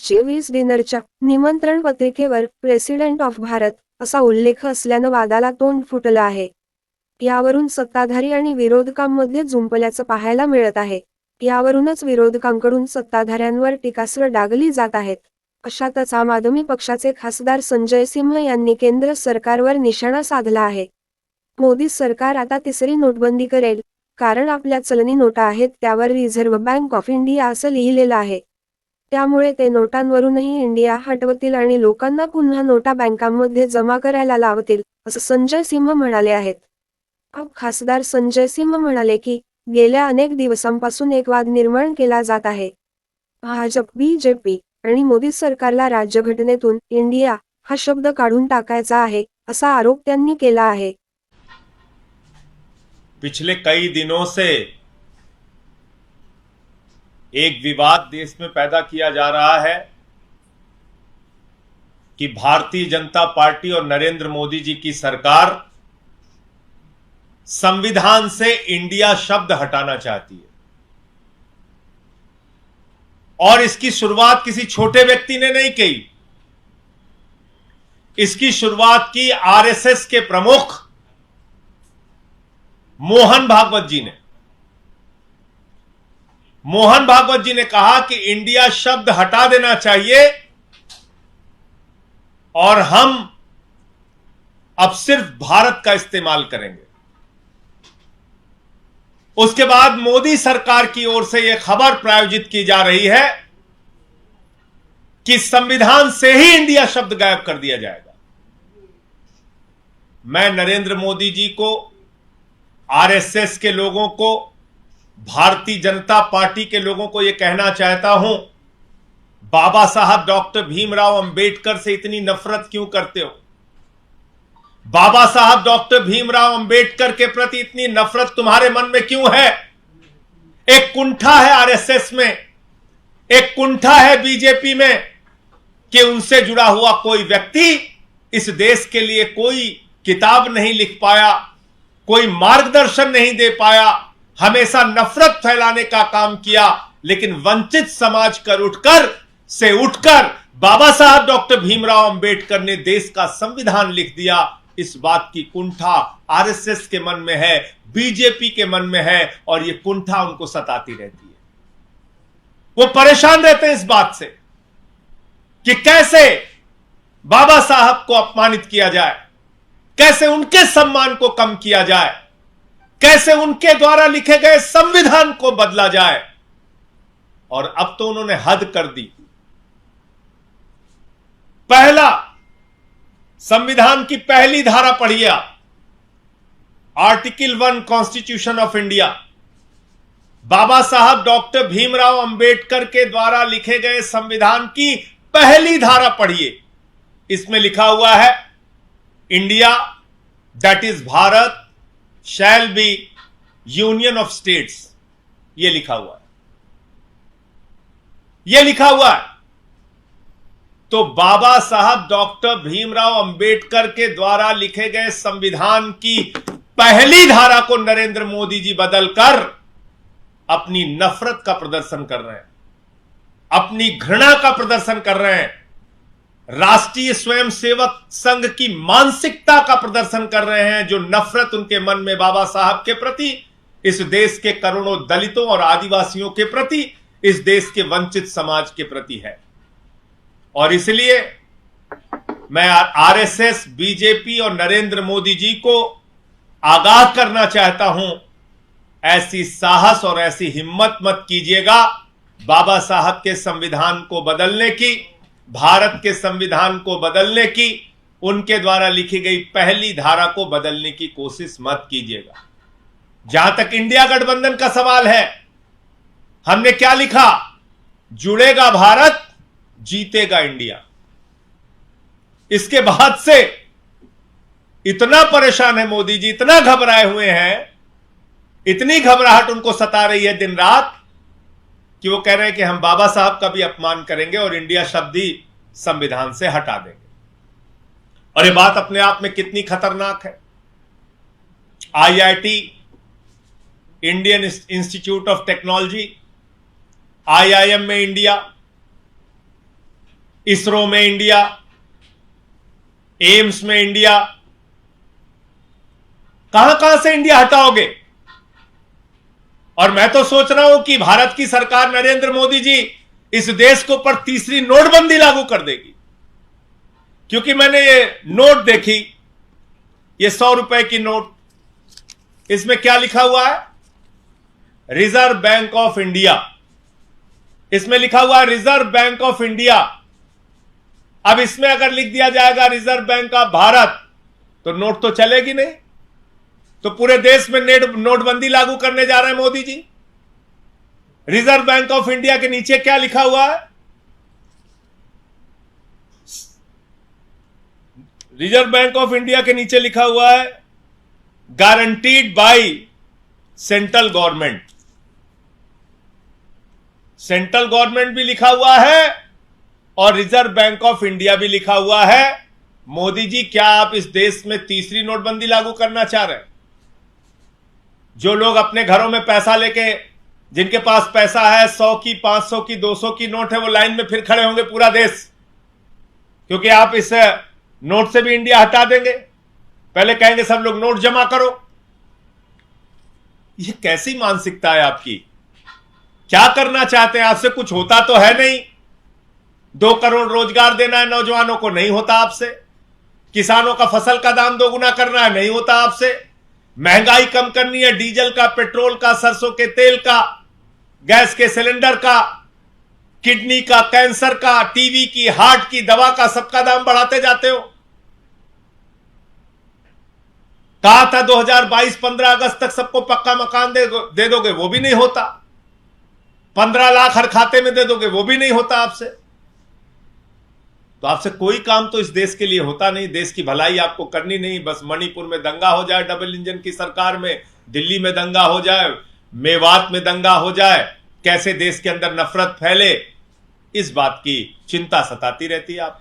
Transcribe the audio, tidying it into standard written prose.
ऑगस्टची 20 डिनरच्या निमंत्रण पत्रिकेवर president of Bharat असा उल्लेख असल्यानं वादाला तोंड फुटलं आहे. यावरून सत्ताधारी आणि विरोधकांमध्ये जुंपल्याचं पाहायला मिळत आहे. यावरूनच विरोधकांकडून सत्ताधाऱ्यांवर टीकास्त्र डागली जात आहेत. अशातच आम आदमी पक्षाचे खासदार संजय सिंह यांनी केंद्र सरकारवर निशाणा साधला आहे. मोदी सरकार आता तिसरी नोटबंदी करेल, कारण आपल्या चलनी नोटा आहेत त्यावर रिझर्व्ह बँक ऑफ इंडिया असं लिहिलेलं आहे. त्यामुळे ते नोटांवरूनही इंडिया हटवतील आणि लोकांना पुन्हा नोटा बँकांमध्ये जमा करायला लावतील, असं संजय सिंह म्हणाले आहेत. खासदार संजय सिंह म्हणाले की, गेल्या अनेक दिवसांपासून एक वाद निर्माण केला जात आहे. भाजप, बीजेपी आणि मोदी सरकारला राज्यघटनेतून इंडिया हा शब्द काढून टाकायचा आहे, असा आरोप त्यांनी केला आहे. पिछले कई दिनों से एक विवाद देश में पैदा किया जा रहा है कि भारतीय जनता पार्टी और नरेंद्र मोदी जी की सरकार संविधान से इंडिया शब्द हटाना चाहती है। और इसकी शुरुआत किसी छोटे व्यक्ति ने नहीं की, इसकी शुरुआत की आरएसएस के प्रमुख मोहन भागवत जी ने। मोहन भागवत जी ने कहा कि इंडिया शब्द हटा देना चाहिए और हम अब सिर्फ भारत का इस्तेमाल करेंगे। उसके बाद मोदी सरकार की ओर से यह खबर प्रायोजित की जा रही है कि संविधान से ही इंडिया शब्द गायब कर दिया जाएगा। मैं नरेंद्र मोदी जी को, आरएसएस के लोगों को, भारतीय जनता पार्टी के लोगों को यह कहना चाहता हूं, बाबा साहब डॉक्टर भीमराव अंबेडकर से इतनी नफरत क्यों करते हो? बाबा साहब डॉक्टर भीमराव अंबेडकर के प्रति इतनी नफरत तुम्हारे मन में क्यों है? एक कुंठा है आरएसएस में, एक कुंठा है बीजेपी में कि उनसे जुड़ा हुआ कोई व्यक्ति इस देश के लिए कोई किताब नहीं लिख पाया, कोई मार्गदर्शन नहीं दे पाया, हमेशा नफरत फैलाने का काम किया। लेकिन वंचित समाज से उठकर बाबा साहब डॉक्टर भीमराव अंबेडकर ने देश का संविधान लिख दिया। इस बात की कुंठा आरएसएस के मन में है, बीजेपी के मन में है, और यह कुंठा उनको सताती रहती है। वो परेशान रहते हैं इस बात से कि कैसे बाबा साहब को अपमानित किया जाए, कैसे उनके सम्मान को कम किया जाए, कैसे उनके द्वारा लिखे गए संविधान को बदला जाए। और अब तो उन्होंने हद कर दी। पहला, संविधान की पहली धारा पढ़िए, आर्टिकल 1 कॉन्स्टिट्यूशन ऑफ इंडिया। बाबा साहब डॉक्टर भीमराव अंबेडकर के द्वारा लिखे गए संविधान की पहली धारा पढ़िए। इसमें लिखा हुआ है, India that is Bharat shall be union of states. यह लिखा हुआ है, यह लिखा हुआ है। तो बाबा साहब डॉक्टर भीमराव अंबेडकर के द्वारा लिखे गए संविधान की पहली धारा को नरेंद्र मोदी जी बदलकर अपनी नफरत का प्रदर्शन कर रहे हैं, अपनी घृणा का प्रदर्शन कर रहे हैं, राष्ट्रीय स्वयंसेवक संघ की मानसिकता का प्रदर्शन कर रहे हैं, जो नफरत उनके मन में बाबा साहब के प्रति, इस देश के करोड़ों दलितों और आदिवासियों के प्रति, इस देश के वंचित समाज के प्रति है। और इसलिए मैं आरएसएस, बीजेपी और नरेंद्र मोदी जी को आगाह करना चाहता हूं, ऐसी साहस और ऐसी हिम्मत मत कीजिएगा बाबा साहब के संविधान को बदलने की, भारत के संविधान को बदलने की, उनके द्वारा लिखी गई पहली धारा को बदलने की कोशिश मत कीजिएगा। जहां तक इंडिया गठबंधन का सवाल है, हमने क्या लिखा? जुड़ेगा भारत, जीतेगा इंडिया। इसके बाद से इतना परेशान है मोदी जी, इतना घबराए हुए हैं, इतनी घबराहट उनको सता रही है दिन रात, कि वो कह रहे हैं कि हम बाबा साहब का भी अपमान करेंगे और इंडिया शब्द ही संविधान से हटा देंगे। और ये बात अपने आप में कितनी खतरनाक है। IIT, Indian institute of technology, IIM में इंडिया, इसरो में इंडिया, एम्स में इंडिया, कहां कहां से इंडिया हटाओगे? और मैं तो सोच रहा हूं कि भारत की सरकार नरेंद्र मोदी जी इस देश के ऊपर तीसरी नोटबंदी लागू कर देगी, क्योंकि मैंने ये नोट देखी, ये 100 रुपए की नोट, इसमें क्या लिखा हुआ है? Reserve bank of India. इसमें लिखा हुआ है रिजर्व बैंक ऑफ इंडिया। अब इसमें अगर लिख दिया जाएगा रिजर्व बैंक ऑफ भारत, तो नोट तो चलेगी नहीं। तो पूरे देश में नोटबंदी लागू करने जा रहे हैं Modi ji. Reserve bank of India के नीचे क्या लिखा हुआ है? रिजर्व बैंक ऑफ इंडिया के नीचे लिखा हुआ है guaranteed by central government. Central government भी लिखा हुआ है और रिजर्व बैंक ऑफ इंडिया भी लिखा हुआ है। मोदी जी, क्या आप इस देश में तीसरी नोटबंदी लागू करना चाह रहे हैं? जो लोग अपने घरों में पैसा लेके, जिनके पास पैसा है 100 की, 500 की, 200 की नोट है, वो लाइन में फिर खड़े होंगे पूरा देश, क्योंकि आप इस नोट से भी इंडिया हटा देंगे। पहले कहेंगे सब लोग नोट जमा करो। ये कैसी मानसिकता है आपकी? क्या करना चाहते हैं? आपसे कुछ होता तो है नहीं। 2 करोड़ रोजगार देना है नौजवानों को, नहीं होता आपसे। किसानों का फसल का दाम दोगुना करना है, नहीं होता आपसे। महंगाई कम करनी है, डीजल का, पेट्रोल का, सरसों के तेल का, गैस के सिलेंडर का, किडनी का, कैंसर का, टीबी की, हार्ट की दवा का, सबका दाम बढ़ाते जाते हो। कहा था 2022 15 अगस्त तक सबको पक्का मकान दे दोगे, वो भी नहीं होता। 15 लाख हर खाते में दे दोगे, वो भी नहीं होता आपसे। तो आपसे कोई काम तो इस देश के लिए होता नहीं। देश की भलाई आपको करनी नहीं, बस मणिपुर में दंगा हो जाए डबल इंजन की सरकार में, दिल्ली में दंगा हो जाए, मेवात में दंगा हो जाए, कैसे देश के अंदर नफरत फैले, इस बात की चिंता सताती रहती है आप।